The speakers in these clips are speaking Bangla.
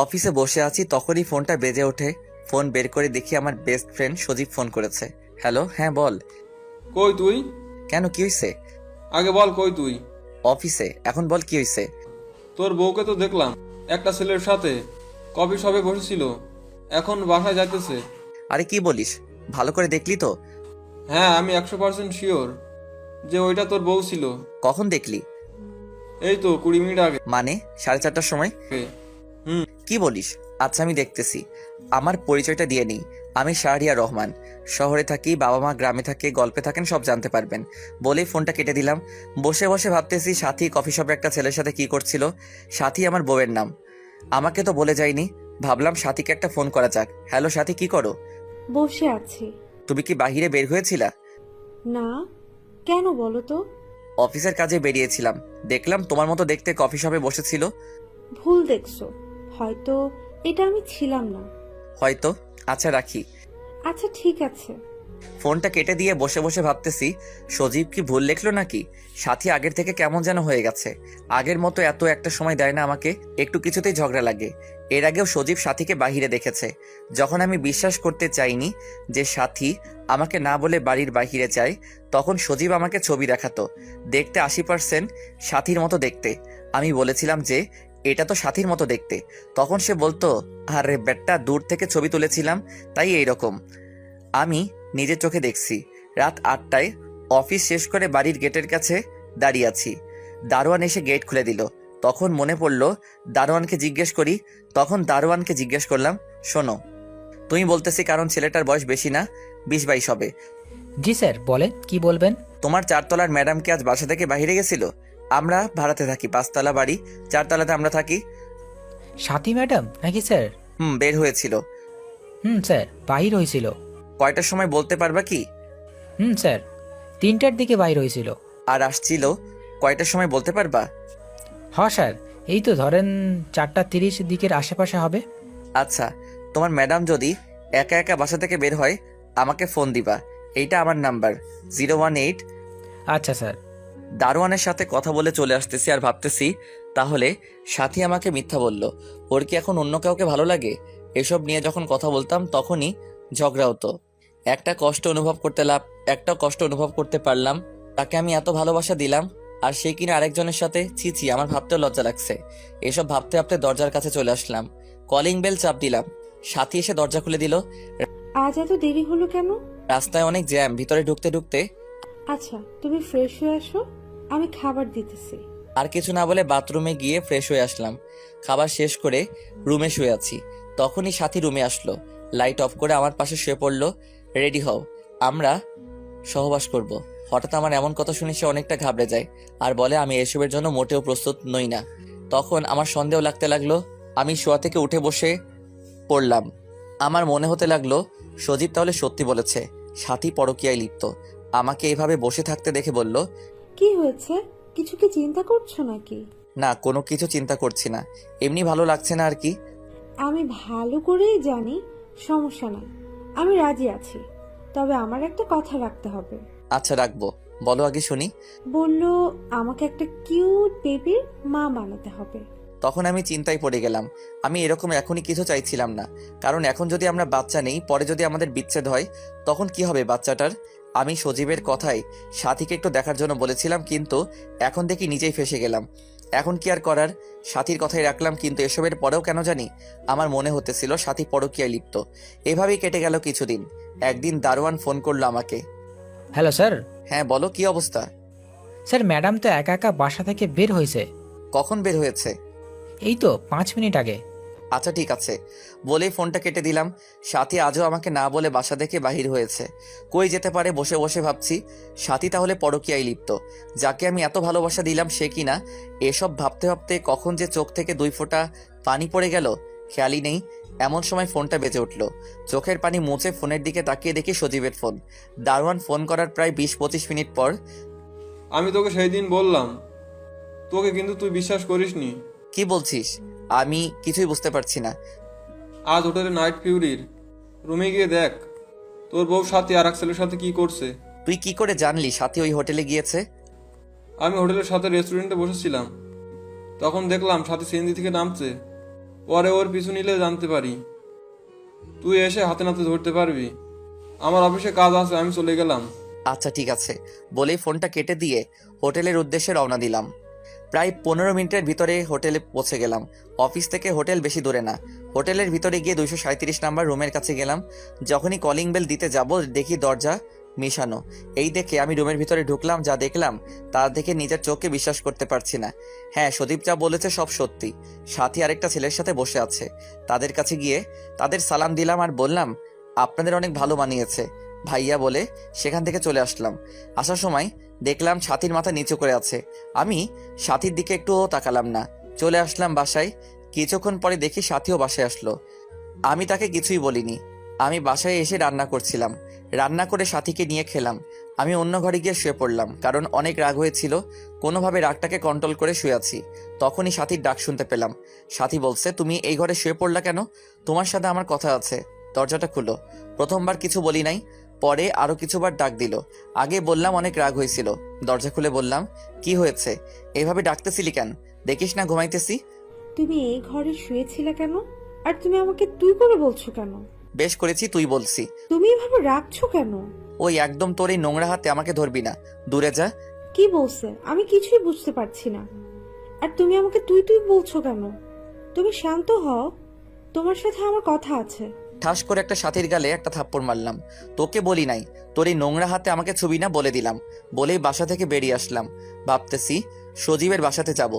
অফিসে বসে আছি, তখনই ফোনটা বেজে ওঠে। ফোন বের করে দেখি আমার বেস্ট ফ্রেন্ড সজীব ফোন করেছে। হ্যালো, হ্যাঁ বল। কই তুই? কেন, কি হয়েছে? আগে বল কই তুই? অফিসে। এখন বল কি হয়েছে। তোর বউকে তো দেখলাম একটা ছেলের সাথে কফি শপে বসেছিল, এখন বাসায় যাইতেছে। আরে কি বলিস, ভালো করে দেখলি তো? হ্যাঁ, আমি 100% শিওর যে ওইটা তোর বউ ছিল। কখন দেখলি? এই তো 20 মিনিট আগে। মানে 4:30টার সময়? হুম। কি বলিস? আচ্ছা আমি দেখতেছি। আমার পরিচয়টা দিয়ে নিই। আমি শাহরিয়ার রহমান। শহরে থাকি, বাবা মা গ্রামে থাকে, গল্পে থাকেন, সব জানতে পারবেন। বলেই ফোনটা কেটে দিলাম। বসে বসে ভাবতেছি সাথী কফি শপে একটা ছেলের সাথে কি করছিল। সাথী আমার বউয়ের নাম, আমাকে তো বলে যায়নি। ভাবলাম সাথীকে একটা ফোন করা যাক। হ্যালো সাথী, কি করো? বসে আছি। তুমি কি বাহিরে বের হয়েছিলা? না, কেন বলো তো? অফিসের কাজে বেরিয়েছিলাম, দেখলাম তোমার মতো দেখতে কফি শপে বসেছিল। ভুল দেখছো, হয়তো এটা আমি ছিলাম না। হয়তো। আচ্ছা রাখি। আচ্ছা ঠিক আছে। ফোনটা কেটে দিয়ে বসে বসে ভাবতেছি সজীব কি ভুল লিখলো নাকি। সাথী আগের থেকে কেমন যেন হয়ে গেছে। আগের মতো এত একটা সময় দেয় না আমাকে, একটু কিছুতেই ঝগড়া লাগে। এর আগেও সজীব সাথীকে বাহিরে দেখেছে। যখন আমি বিশ্বাস করতে চাইনি যে সাথী আমাকে না বলে বাড়ির বাহিরে যায়, তখন সজীব আমাকে ছবি দেখাতো। দেখতে 80% সাথীর মতো দেখতে। আমি বলেছিলাম যে এটা তো সাথীর মতো দেখতে। তখন সে বলতো, আরে বেটা, দূর থেকে ছবি তুলেছিলাম তাই এইরকম। আমি নিজের চোখে দেখছি। রাত 8টায় অফিস শেষ করে বাড়ির গেটের কাছে দাঁড়িয়ে আছি। দারোয়ান এসে গেট খুলে দিল। তখন মনে পড়ল দারোয়ানকে জিজ্ঞেস করি। তখন দারোয়ানকে জিজ্ঞেস করলাম, শোনো, তুমি বলতেছি কারণ ছেলেটার বয়স বেশি না, 20-22 হবে। জি স্যার, বলেন কি বলবেন। তোমার 4তলার ম্যাডামকে আজ বাসা থেকে বাইরে গেছিল। আমরা ভাড়াতে থাকি, 5তলা বাড়ি, 4তলাতে আমরা থাকি। সাথী ম্যাডাম নাকি স্যার? বের হয়েছিল। স্যার, বাহির হয়েছিল। কয়টার সময় বলতে পারবা কি? স্যার, 3টার দিকে বাহির হয়েছিল। আর আসছিল কয়টার সময় বলতে পারবা? হ্যাঁ স্যার, এই তো ধরেন 4:30 দিকের আশেপাশে হবে। আচ্ছা, তোমার ম্যাডাম যদি একা একা বাসা থেকে বের হয় আমাকে ফোন দিবা। এইটা আমার নাম্বার, 018। আচ্ছা স্যার। দারোয়ানের সাথে কথা বলে চলে আসতেছি আর ভাবতেছি, তাহলে সাথী আমাকে মিথ্যা বলল। ওর কি এখন অন্য কাউকে ভালো লাগে? এসব নিয়ে যখন কথা বলতাম তখনই ঝগড়া হতো। একটা কষ্ট অনুভব করতে পারলাম। তাকে আমি এত ভালোবাসা দিলাম আর সে কিনা আরেকজনের সাথে। ছি ছি, আমার ভাবতেও লজ্জা লাগছে। এসব ভাবতে ভাবতে দরজার কাছে চলে আসলাম। কলিং বেল চাপ দিলাম। সাথী এসে দরজা খুলে দিল। আজ এত দেরি হলো কেন? রাস্তায় অনেক জ্যাম। ভিতরে ঢুকতে ঢুকতে আচ্ছা, তুমি ফ্রেশ হয়ে আসো, আমি খাবার দিতেছি। আর কিছু না বলে বাথরুমে গিয়ে ফ্রেশ হয়ে আসলাম। খাবার শেষ করে রুমে শুয়ে আছি। তখনই সাথী রুমে আসলো, লাইট অফ করে আমার পাশে শুয়ে পড়লো। রেডি হও, আমরা সহবাস করব। হঠাৎ আমার এমন কথা শুনে সে অনেকটা ঘাবড়ে যায় আর বলে আমি এসবের জন্য মোটেও প্রস্তুত নই না। তখন আমার সন্দেহ লাগতে লাগলো। আমি শোয়া থেকে উঠে বসে পড়লাম। আমার মনে হতে লাগলো সজীব তাহলে সত্যি বলেছে, সাথী পরকীয়ায় লিপ্ত। আমাকে এভাবে বসে থাকতে দেখে বলল, কি হয়েছে? কিছু কি চিন্তা করছো নাকি? না, কোনো কিছু চিন্তা করছি না, এমনি ভালো লাগছে না আর কি। আমি ভালো করেই জানি সমস্যা নাই, আমি রাজি আছি, তবে আমার একটা কথা রাখতে হবে। আচ্ছা রাখবো, বলো আগে শুনি। বললো আমাকে একটা কিউট বেবির মা বানাতে হবে। তখন আমি চিন্তায় পড়ে গেলাম। আমি এরকম এখনই কিছু চাইছিলাম না, কারণ এখন যদি আমরা বাচ্চা নেই, পরে যদি আমাদের বিচ্ছেদ হয় তখন কি হবে বাচ্চাটার। আমি সজীবের কথাই সাথীকে একটু দেখার জন্য বলেছিলাম, কিন্তু এখন দেখি নিজেই ফেসে গেলাম। এখন কি আর করার, সাথীর কথাই রাখলাম। কিন্তু এসবের পরেও কেন জানি আমার মনে হতেছিল সাথী পরকীয়ায় লিপ্ত। এভাবেই কেটে গেল কিছুদিন। একদিন দারোয়ান ফোন করলো আমাকে। Hello sir. হ্যাঁ বলো, কি অবস্থা? স্যার, ম্যাডাম তো একা একা বাসা থেকে বের হয়েছে। কখন বের হয়েছে? এই তো 5 মিনিট আগে। আচ্ছা ঠিক আছে, বলেই ফোনটা কেটে দিলাম। সাথী আজও আমাকে না বলে বাসা থেকে বাহির হয়েছে। কই যেতে পারে বসে বসে ভাবছি। সাথী তাহলে পরকীয়ায় লিপ্ত। যাকে আমি এত ভালোবাসা দিলাম সে কিনা। এসব ভাবতে ভাবতে কখন যে চোখ থেকে 2 ফোঁটা পানি পড়ে গেল খেয়ালই নেই। এমন সময় ফোনটা বেজে উঠল। চোখের পানি মুছে ফোনের দিকে তাকিয়ে দেখি সজীবের ফোন। দারোয়ান ফোন করার প্রায় 20-25 মিনিট পর, আমি তোকে সেই দিন বললাম, তোকে কিন্তু তুই বিশ্বাস করিসনি। কি বলছিস? আমি কিছুই বুঝতে পারছি না। আজ হোটেলে নাইট ফিউরির রুমে গিয়ে দেখ তোর বউ সাথী আর এক ছেলের সাথে কি করছে। তুই কি করে জানলি সাথী ওই হোটেলে গিয়েছে? আমি হোটেলের সাথে রেস্টুরেন্টে বসেছিলাম, তখন দেখলাম সাথী সিএনজি থেকে নামছে পরে ওর পিছু নিলে জানতে পারি। তুই এসে হাতে নাতে ধরতে পারবি। আমার অফিসে কাজ আছে, আমি চলে গেলাম। আচ্ছা ঠিক আছে বলেই ফোনটা কেটে দিয়ে হোটেলের উদ্দেশ্যে রওনা দিলাম। প্রায় 15 মিনিটের ভিতরে হোটেলে পৌঁছে গেলাম। অফিস থেকে হোটেল বেশি দূরে না। হোটেলের ভিতরে গিয়ে 237 নাম্বার রুমের কাছে গেলাম। যখনই কলিং বেল দিতে যাব দেখি দরজা মিশানো। এই দেখে আমি রুমের ভিতরে ঢুকলাম। যা দেখলাম তা দেখে নিজের চোখকে বিশ্বাস করতে পারছি না। হ্যাঁ, সদীপ যা বলেছে সব সত্যি। সাথী আরেকটা ছেলের সাথে বসে আছে। তাদের কাছে গিয়ে তাদের সালাম দিলাম আর বললাম, আপনাদের অনেক ভালো মানিয়েছে ভাইয়া বলে সেখান থেকে চলে আসলাম। আসার সময় দেখলাম সাথীর মাথা নিচু করে আছে। আমি সাথীর দিকে একটুও তাকালাম না। চলে আসলাম বাসায়। কিছুক্ষণ পরে দেখি সাথীও বাসায় আসলো। আমি তাকে কিছুই বলিনি। আমি বাসায় এসে রান্না করছিলাম। রান্না করে সাথীকে নিয়ে খেলাম। আমি অন্য ঘরে গিয়ে শুয়ে পড়লাম, কারণ অনেক রাগ হয়েছিল। কোনোভাবে রাগটাকে কন্ট্রোল করে শুয়ে আছি। তখনই সাথীর ডাক শুনতে পেলাম। সাথী বলছে, তুমি এই ঘরে শুয়ে পড়লা কেন? তোমার সাথে আমার কথা আছে, দরজাটা খুলো। প্রথমবার কিছু বলি নাই, পরে আরো কিছুবার ডাক দিল। আগে বললাম অনেক রাগ হয়েছিল। দরজা খুলে বললাম, কি হয়েছে? এভাবে ডাকতেছিলি কেন? দেখিস না ঘুমাইতেছি। তুমি এই ঘরে শুয়েছিলে কেন? আর তুমি আমাকে তুই করে বলছো কেন? বেশ করেছি তুই বলছি। তুমি এভাবে রাখছো কেন? ওই একদম তোর এই নোংরা হাতে আমাকে ধরবি না, দূরে যা। কি বলছে আমি কিছুই বুঝতে পারছি না। আর তুমি আমাকে তুই তুই বলছো কেন? তুমি শান্ত হও, তোমার সাথে আমার কথা আছে। ঠাস করে একটা সাথীর গালে একটা থাপ্পড় মারলাম। তোকে বলি নাই, তোর এই নোংরা হাতে আমাকে ছবি না বলে দিলাম। বলেই বাসা থেকে বেরিয়ে আসলাম। ভাবতেছি সজীবের বাসাতে যাব।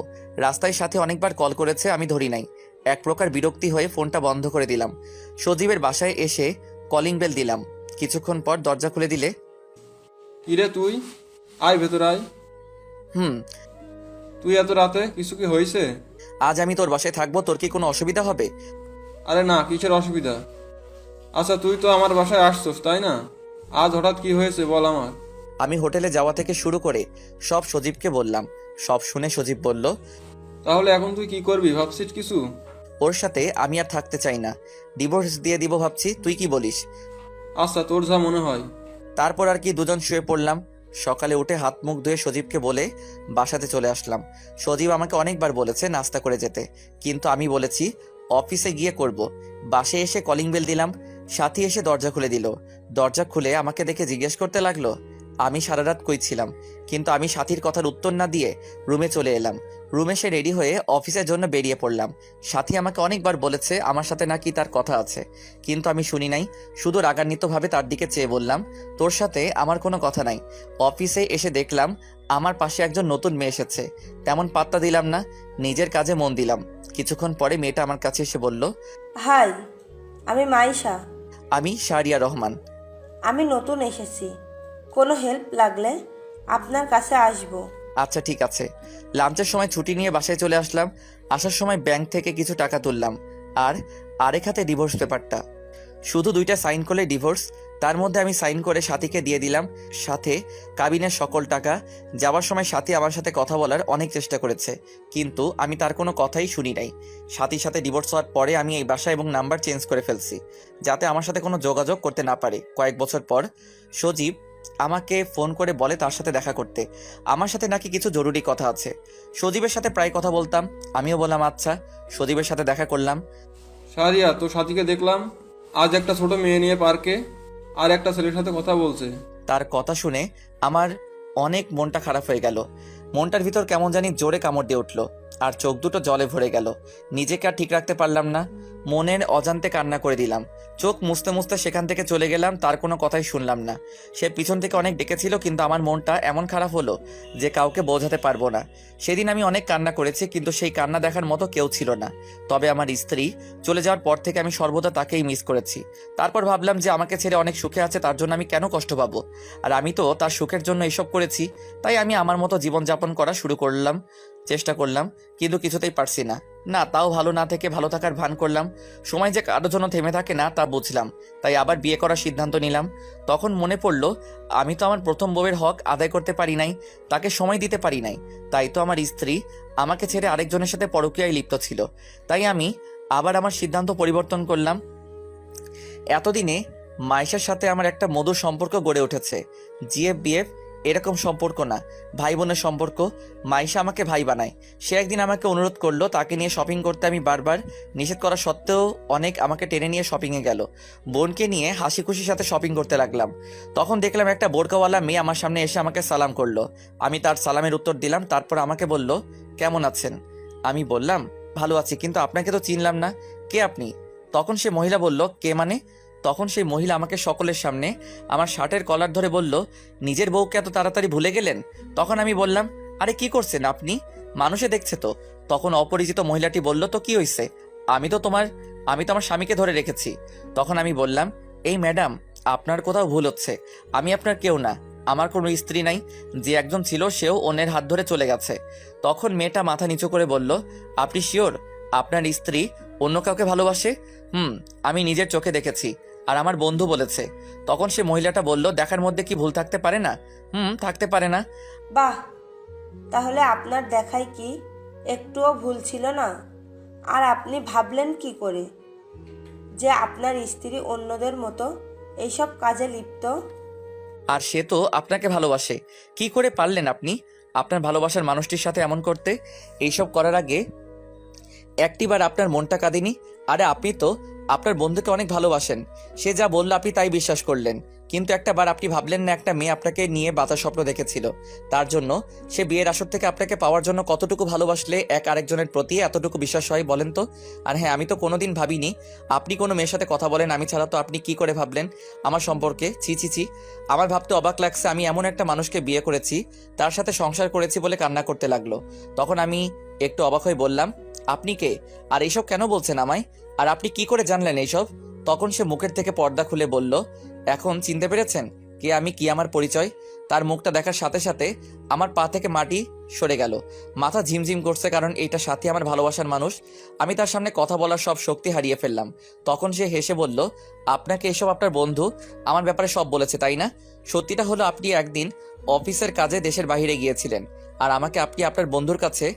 রাস্তায় সাথে অনেকবার কল করেছে, আমি ধরি নাই। এক প্রকার বিরক্তি হয়ে ফোনটা বন্ধ করে দিলাম। সজীবের বাসায় এসে কলিং বেল দিলাম। কিছুক্ষণ পর দরজা খুলে দিলে, কিরে তুই? আয় ভেতর আয়। হুম, তুই এত রাতে কিছু কি হয়েছে? আজ আমি তোর বাসায় থাকবো, তোর কি কোনো অসুবিধা হবে? আরে না, কিসের অসুবিধা? আচ্ছা তুই তো আমার বাসায় আসছস তাই না? আজ হঠাৎ কি হয়েছে বল আমার। আমি হোটেলে যাওয়া থেকে শুরু করে সব সজীবকে বললাম। সব শুনে সজীব বলল, তাহলে এখন তুই কি করবি ভাবছিস কিছু? ওর সাথে আমি আর থাকতে চাই না, ডিভোর্স দিয়ে দিব ভাবছি। তুই কি বলিস? আচ্ছা তোর যা মনে হয়। তারপর আর কি দুজন শুয়ে পড়লাম। সকালে উঠে হাত মুখ ধুয়ে সজীবকে বলে বাসাতে চলে আসলাম। সজীব আমাকে অনেকবার বলেছে নাস্তা করে যেতে, কিন্তু আমি বলেছি অফিসে গিয়ে করব। বাসে এসে কলিং বেল দিলাম। সাথী এসে দরজা খুলে দিল। দরজা খুলে আমাকে দেখে জিজ্ঞেস করতে লাগলো আমি সারা রাত কই ছিলাম। কিন্তু আমি সাথীর কথার উত্তর না দিয়ে রুমে চলে এলাম। রুমে সে রেডি হয়ে অফিসের জন্য বেরিয়ে পড়লাম। সাথী আমাকে অনেকবার বলেছে আমার সাথে নাকি তার কথা আছে, কিন্তু আমি শুনি নাই। শুধু রাগান্বিতভাবে তার দিকে চেয়ে বললাম, তোর সাথে আমার কোনো কথা নাই। অফিসে এসে দেখলাম আমার পাশে একজন নতুন মেয়ে এসেছে। তেমন পাত্তা দিলাম না, নিজের কাজে মন দিলাম। কিছুক্ষণ পরে মেয়েটা আমার কাছে এসে বলল, হাই, আমি মাইশা। আমি শাহরিয়া রহমান। আমি নতুন এসেছি, কোনো হেল্প লাগলে আপনার কাছে আসব। আচ্ছা ঠিক আছে। লাঞ্চের সময় ছুটি নিয়ে বাসায় চলে আসলাম। আসার সময় ব্যাংক থেকে কিছু টাকা তুললাম, আর আরেক হাতে ডিভোর্স পেপারটা। শুধু 2টা সাইন করলে ডিভোর্স। তার মধ্যে আমি সাইন করে সাথীকে দিয়ে দিলাম, সাথে কাবিনের সকল টাকা। যাওয়ার সময় সাথী আমার সাথে কথা বলার অনেক চেষ্টা করেছে, কিন্তু আমি তার কোনো কথাই শুনি নাই। সাথীর সাথে ডিভোর্স হওয়ার পরে আমি এই বাসা এবং নাম্বার চেঞ্জ করে ফেলছি, যাতে আমার সাথে কোনো যোগাযোগ করতে না পারে। কয়েক বছর পর সজীব আমাকে ফোন করে বলে তার সাথে দেখা করতে। আমার সাথে নাকি কিছু জরুরি কথা আছে। সজীবের সাথে প্রায় কথা বলতাম, আমিও বললাম আচ্ছা। সজীবের সাথে দেখা করলাম। সারিয়া, তোর সাথীকে দেখলাম আজ একটা ছোট মেয়ে নিয়ে পার্কে আর একটা ছেলের সাথে কথা বলছে। তার কথা শুনে আমার অনেক মনটা খারাপ হয়ে গেল। মনটার ভিতর কেমন জানি জোরে কামড় দিয়ে উঠল, আর চোখ দুটো জলে ভরে গেল। নিজেকে আর ঠিক রাখতে পারলাম না, মনের অজান্তে কান্না করে দিলাম। চোখ মুছতে মুছতে সেখান থেকে চলে গেলাম, তার কোনো কথাই শুনলাম না। সে পিছন থেকে অনেক ডেকেছিল, কিন্তু আমার মনটা এমন খারাপ হলো যে কাউকে বোঝাতে পারবো না। সেদিন আমি অনেক কান্না করেছি, কিন্তু সেই কান্না দেখার মতো কেউ ছিল না। তবে আমার স্ত্রী চলে যাওয়ার পর থেকে আমি সর্বদা তাকেই মিস করেছি। তারপর ভাবলাম যে আমাকে ছেড়ে অনেক সুখে আছে, তার জন্য আমি কেন কষ্ট পাবো? আর আমি তো তার সুখের জন্য এসব করেছি। তাই আমি আমার মতো জীবনযাপন করা শুরু করলাম, চেষ্টা করলাম, কিন্তু কিছুতেই পারছি না। না, তাও ভালো না থেকে ভালো থাকার ভান করলাম। সময় যে কারোর জন্য থেমে থাকে না তা বুঝলাম। তাই আবার বিয়ে করার সিদ্ধান্ত নিলাম। তখন মনে পড়ল আমি তো আমার প্রথম বউয়ের হক আদায় করতে পারি নাই, তাকে সময় দিতে পারি নাই। তাই তো আমার স্ত্রী আমাকে ছেড়ে আরেকজনের সাথে পরকীয়ায় লিপ্ত ছিল। তাই আমি আবার আমার সিদ্ধান্ত পরিবর্তন করলাম। এতদিনে মাইশার সাথে আমার একটা মধুর সম্পর্ক গড়ে উঠেছে। জিএফ বিএফ এরকম সম্পর্ক না, ভাই বোনের সম্পর্ক। মাইশা আমাকে ভাই বানায়। সে একদিন আমাকে অনুরোধ করলো তাকে নিয়ে শপিং করতে। আমি বারবার নিষেধ করা সত্ত্বেও অনেক আমাকে টেনে নিয়ে শপিংয়ে গেল। বোনকে নিয়ে হাসি খুশির সাথে শপিং করতে লাগলাম। তখন দেখলাম একটা বোরকাওয়ালা মেয়ে আমার সামনে এসে আমাকে সালাম করলো। আমি তার সালামের উত্তর দিলাম। তারপর আমাকে বলল, কেমন আছেন? আমি বললাম, ভালো আছি, কিন্তু আপনাকে তো চিনলাম না, কে আপনি? তখন সে মহিলা বলল, কে মানে? তখন সেই মহিলা আমাকে সকলের সামনে আমার শার্টের কলার ধরে বলল, নিজের বউকে এত তাড়াতাড়ি ভুলে গেলেন? তখন আমি বললাম, আরে কি করছেন আপনি, মানুষে দেখছে তো। তখন অপরিচিত মহিলাটি বলল, তো কি হয়েছে? আমি তো আমার স্বামীকে ধরে রেখেছি। তখন আমি বললাম, এই ম্যাডাম, আপনার কোথাও ভুল হচ্ছে। আমি আপনার কেউ না, আমার কোনো স্ত্রী নাই। যে একজন ছিল সেও অন্যের হাত ধরে চলে গেছে। তখন মেয়েটা মাথা নিচু করে বলল, আপনি শিওর আপনার স্ত্রী অন্য কাউকে ভালোবাসে? আমি নিজের চোখে দেখেছি, আর আমার বন্ধু বলেছে। তখন সে মহিলাটা বলল, দেখার মধ্যে কি ভুল থাকতে পারে না? থাকতে পারে না। বাহ, তাহলে আপনার দেখাই কি একটুও ভুল ছিল না? আর আপনি ভাবলেন কি করে যে আপনার স্ত্রী অন্যদের মতো এইসব কাজে লিপ্ত? আর সে তো আপনাকে ভালোবাসে। কি করে পারলেন আপনি আপনার ভালোবাসার মানুষটির সাথে এমন করতে? এইসব করার আগে একটিবার আপনার মনটা কাঁদেনি? আরে আপনি তো আপনার বন্ধুকে অনেক ভালোবাসেন। সে যা বলল আপনি তাই বিশ্বাস করলেন, কিন্তু একটা বার আপনি ভাবলেন না একটা মেয়ে আপনাকে নিয়ে বাঁচার স্বপ্ন দেখেছিল, তার জন্য সে বিয়ের আসর থেকে আপনাকে পাওয়ার জন্য কতটুকু ভালোবাসলে এক আরেকজনের প্রতি এতটুকু বিশ্বাস হয় বলেন তো? আর হ্যাঁ, আমি তো কোনোদিন ভাবিনি আপনি কোনো মেয়ের সাথে কথা বলেন আমি ছাড়া। তো আপনি কি করে ভাবলেন আমার সম্পর্কে? ছি ছি ছি, আমার ভাবতে অবাক লাগছে। আমি এমন একটা মানুষকে বিয়ে করেছি, তার সাথে সংসার করেছি বলে কান্না করতে লাগলো। তখন আমি একটু অবাক হয়ে বললাম, আপনি কে, আর এইসব কেন বলছেন আমায়, আর আপনি কি করে জানলেন এইসব? তখন সে মুখের থেকে পর্দা খুলে বলল, এখন চিনতে পেরেছেন কে আমি, কি আমার পরিচয়? তার মুখটা দেখার সাথে সাথে আমার পা থেকে মাটি সরে গেল, মাথা ঝিমঝিম করছে, কারণ এইটা সাথী আমার ভালোবাসার মানুষ। আমি তার সামনে কথা বলার সব শক্তি হারিয়ে ফেললাম। তখন সে হেসে বলল, আপনাকে এসব আপনার বন্ধু আমার ব্যাপারে সব বলেছে তাই না? সত্যিটা হলো আপনি একদিন অফিসের কাজে দেশের বাইরে গিয়েছিলেন, আর আমাকে আপনি আপনার বন্ধুর কাছে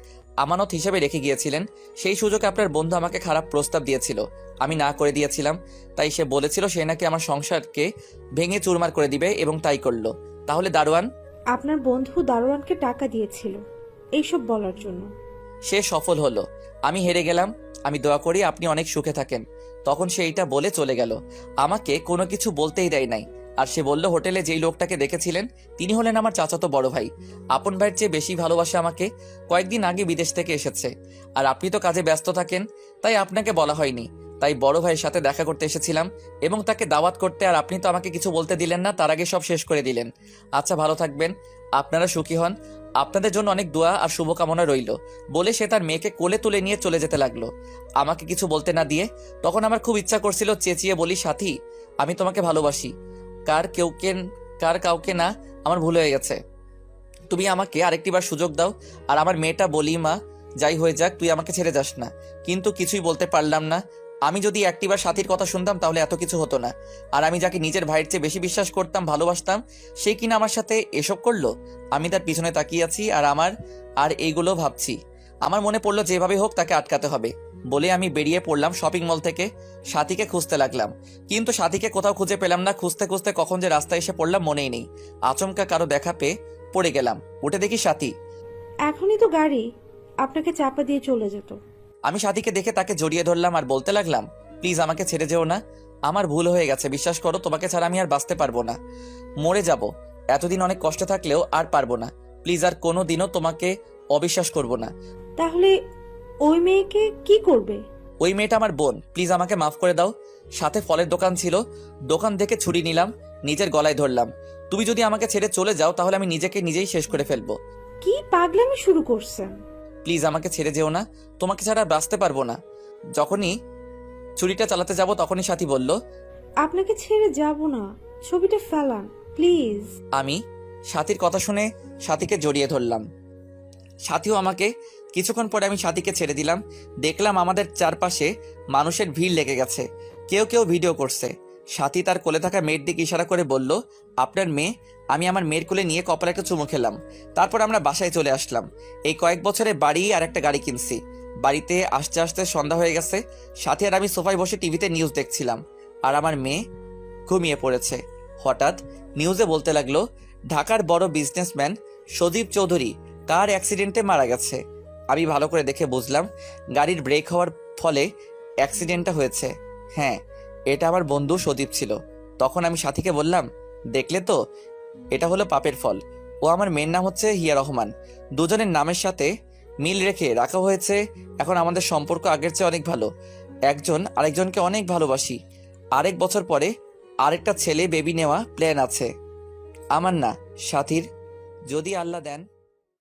আমানত হিসেবে রেখে গিয়েছিলেন। সেই সুযোগে আপনার বন্ধু আমাকে খারাপ প্রস্তাব দিয়েছিল, আমি না করে দিয়েছিলাম। তাই সে বলেছিল সে নাকি আমার সংসারকে ভেঙে চুরমার করে দিবে, এবং তাই করলো। তাহলে দারোয়ান? আপনার বন্ধু দারোয়ানকে টাকা দিয়েছিল এইসব বলার জন্য। সে সফল হলো, আমি হেরে গেলাম। আমি দোয়া করি আপনি অনেক সুখে থাকেন। তখন সে এইটা বলে চলে গেল, আমাকে কোনো কিছু বলতেই দেয় নাই। আর সে বলল, হোটেলে যেই লোকটাকে দেখেছিলেন তিনি হলেন আমার চাচাতো বড় ভাই। আপন ভাইয়ের চেয়ে বেশি ভালোবাসে আমাকে। কয়েকদিন আগে বিদেশ থেকে এসেছে, আর আপনি তো কাজে ব্যস্ত থাকেন, তাই আপনাকে বলা হয়নি। তাই বড় ভাইয়ের সাথে দেখা করতে এসেছিলাম এবং তাকে দাওয়াত করতে, আর আপনি তো আমাকে কিছু বলতে দিলেন না, তার আগে সব শেষ করে দিলেন। আচ্ছা, ভালো থাকবেন, আপনারা সুখী হন, আপনাদের জন্য অনেক দোয়া আর শুভকামনা রইল, বলে সে তার মেয়েকে কোলে তুলে নিয়ে চলে যেতে লাগলো আমাকে কিছু বলতে না দিয়ে। তখন আমার খুব ইচ্ছা করছিল চেঁচিয়ে বলি, সাথী, আমি তোমাকে ভালোবাসি, কার কাউকে না, আমার ভুল হয়ে গেছে, তুমি আমাকে আরেকটিবার সুযোগ দাও। আর আমার মেয়েটা বলি, মা যাই হয়ে যাক তুই আমাকে ছেড়ে যাস না। কিন্তু কিছুই বলতে পারলাম না। আমি যদি একটিবার সাথীর কথা শুনতাম তাহলে এত কিছু হতো না। আর আমি যাকে নিজের ভাইয়ের চেয়ে বেশি বিশ্বাস করতাম, ভালোবাসতাম, সে কিনা আমার সাথে এসব করলো। আমি তার পিছনে তাকিয়ে আছি আর এইগুলো ভাবছি। আমার মনে পড়লো যেভাবে হোক তাকে আটকাতে হবে, বলে আমি বেরিয়ে পড়লাম শপিং মল থেকে। সাথীকে খুঁজতে লাগলাম, কিন্তু সাথীকে কোথাও খুঁজে পেলাম না। খুঁজতে খুঁজতে কখন যে রাস্তায় এসে পড়লাম মনেই নেই। আচমকা কারো দেখা পেয়ে পড়ে গেলাম, উঠে দেখি সাথী। এখনই তো গাড়ি আপনাকে চাপা দিয়ে চলে যেত। আমি সাথীকে দেখে তাকে জড়িয়ে ধরলাম আর বলতে লাগলাম, প্লিজ আমাকে ছেড়ে যেও না, আমার ভুল হয়ে গেছে, বিশ্বাস করো তোমাকে ছাড়া আমি আর বাঁচতে পারবো না, মরে যাব। এতদিন অনেক কষ্ট থাকলেও আর পারবো না, প্লিজ আর কোনো দিনও তোমাকে অবিশ্বাস করব না। তাহলে ওই মেয়েকে কি করবে? ওই মেয়েটা আমার বোন, প্লিজ আমাকে মাফ করে দাও। সাথে ফলের দোকান ছিল, দোকান থেকে ছুরি নিলাম, নিজের গলায় ধরলাম। তুমি যদি আমাকে ছেড়ে চলে যাও তাহলে আমি নিজেকে নিজেই শেষ করে ফেলবো। কি পাগলামি শুরু করছেন? প্লিজ আমাকে ছেড়ে যেও না, তোমাকে ছাড়া আর বাঁচতে পারবো না। যখনই ছুরিটা চালাতে যাব তখনই সাথী বলল, আপনাকে ছেড়ে যাব না, ছবিটা ফেলান প্লিজ। আমি সাথীর কথা শুনে সাথীকে জড়িয়ে ধরলাম। সাথীও আমাকে। কিছুক্ষণ পরে আমি সাথীকে ছেড়ে দিলাম। দেখলাম আমাদের চারপাশে মানুষের ভিড় লেগে গেছে, কেউ কেউ ভিডিও করছে। সাথী তার কোলে থাকা মেয়ের দিকে ইশারা করে বলল, আপনার মেয়ে। আমি আমার মেয়ের কোলে নিয়ে কপালে একটা চুমু খেলাম। তারপর আমরা বাসায় চলে আসলাম। এই কয়েক বছরে বাড়ি আর একটা গাড়ি কিনছি। বাড়িতে আসতে আসতে সন্ধ্যা হয়ে গেছে। সাথী আর আমি সোফায় বসে টিভিতে নিউজ দেখছিলাম, আর আমার মেয়ে ঘুমিয়ে পড়েছে। হঠাৎ নিউজে বলতে লাগলো, ঢাকার বড় বিজনেসম্যান সজীব চৌধুরী কার অ্যাক্সিডেন্টে মারা গেছে। আমি ভালো করে দেখে বুঝলাম গাড়ির ব্রেক হওয়ার ফলে অ্যাক্সিডেন্টটা হয়েছে। হ্যাঁ, এটা আমার বন্ধু সজীব ছিল। তখন আমি সাথীকে বললাম, দেখলে তো, এটা হলো পাপের ফল। ও আমার মেয়ের নাম হচ্ছে হিয়া রহমান। দুজনের নামের সাথে মিল রেখে রাখা হয়েছে। এখন আমাদের সম্পর্ক আগের চেয়ে অনেক ভালো। একজন আরেকজনকে অনেক ভালোবাসি। আরেক বছর পরে আরেকটা ছেলে বেবি নেওয়া প্ল্যান আছে। আমার না, সাথীর, যদি আল্লাহ দেন।